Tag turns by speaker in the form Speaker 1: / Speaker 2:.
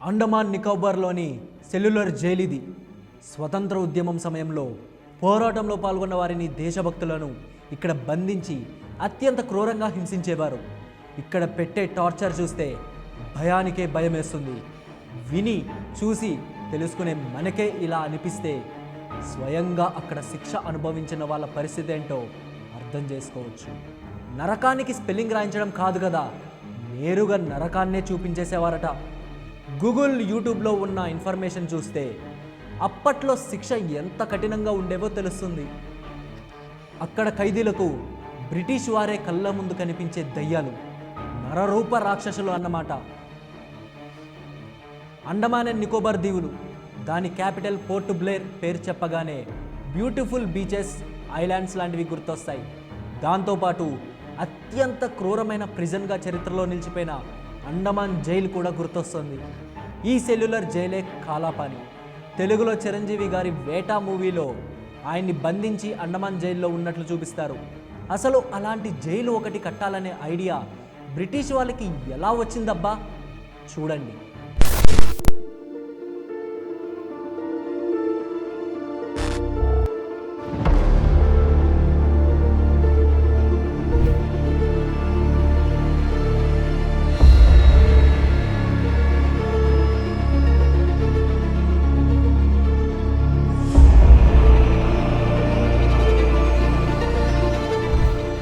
Speaker 1: Andaman నికోబార్లోని cellular jail ఇది. స్వతంత్ర ఉద్యమం సమయంలో పోరాటంలో పాల్గొన్న వారిని, దేశభక్తులను ఇక్కడ బంధించి అత్యంత క్రూరంగా హింసించేవారు. ఇక్కడ పెట్టే టార్చర్ చూస్తే భయానికే భయం వేస్తుంది. విని చూసి తెలుసుకునే మనకే ఇలా అనిపిస్తే స్వయంగా అక్కడ శిక్ష అనుభవించిన వాళ్ళ పరిస్థితి ఏంటో అర్థం చేసుకోవచ్చు. నరకానికి స్పెల్లింగ్ రాయించడం కాదు కదా, నేరుగా నరకాన్నే చూపించేసేవారట. గూగుల్, యూట్యూబ్లో ఉన్న ఇన్ఫర్మేషన్ చూస్తే అప్పట్లో శిక్ష ఎంత కఠినంగా ఉండేవో తెలుస్తుంది. అక్కడ ఖైదీలకు బ్రిటిష్ వారే కళ్ళ ముందు కనిపించే దయ్యాలు, నరరూప రాక్షసులు అన్నమాట. అండమాన్ అండ్ నికోబార్ దీవులు, దాని క్యాపిటల్ పోర్ట్ బ్లేర్ పేరు చెప్పగానే బ్యూటిఫుల్ బీచెస్, ఐలాండ్స్ లాంటివి గుర్తొస్తాయి. దాంతోపాటు అత్యంత క్రూరమైన ప్రిజన్గా చరిత్రలో నిలిచిపోయిన అండమాన్ జైలు కూడా గుర్తొస్తుంది. ఈ సెల్యులర్ జైలే కాలాపాని. తెలుగులో చిరంజీవి గారి వేటా మూవీలో ఆయన్ని బంధించి అండమాన్ జైల్లో ఉన్నట్లు చూపిస్తారు. అసలు అలాంటి జైలు ఒకటి కట్టాలనే ఐడియా బ్రిటిష్ వాళ్ళకి ఎలా వచ్చిందబ్బా? చూడండి.